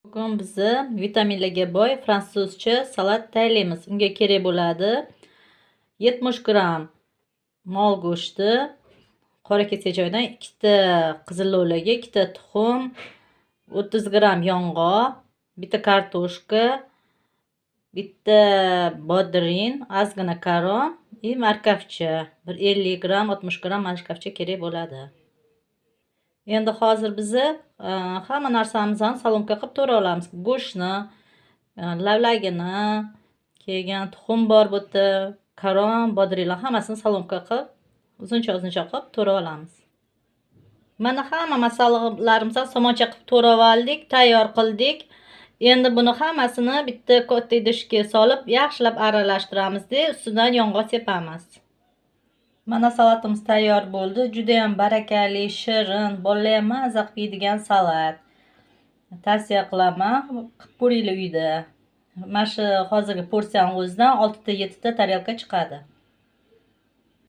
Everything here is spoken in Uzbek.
Bugun bizni vitaminlarga boy fransuzcha salat tayyorlaymiz. Unga kerak bo'ladi 70 gramm mol go'shti, qora kesik joyidan 2 ta qizil lo'laga, 2 ta tuxum, 30 gramm yong'oq, bitta kartoshka, bitta bodrin, ozgina karon и markavcha. Bir 50 gramm, 60 gramm markavcha kerak bo'ladi. Endi hozir bizni hamma narsamizni salomka qilib to'ra olamiz. Go'shtni, lavlagini, keyin tuxum bor bu yerda, karon, bodringlar hammasini salomka qilib, uzuncha qilib to'ra olamiz. Mana hamma masalliqlarimizni somoncha qilib to'rab oldik, tayyor qildik. Endi buni hammasini bitta katta idishga solib, yaxshilab aralashtiramiz-da, ustidan yong'oq sepamiz. Mana salatimiz tayyor bo'ldi. Juda ham barakali, shirin, bolalar ham maza qilib yeydigan salat. Tavsiya qilaman, qilib ko'ringlar uyda. Mana shu hozirgi porsiyani o'zidan 6 ta 7 ta tarelka chiqadi.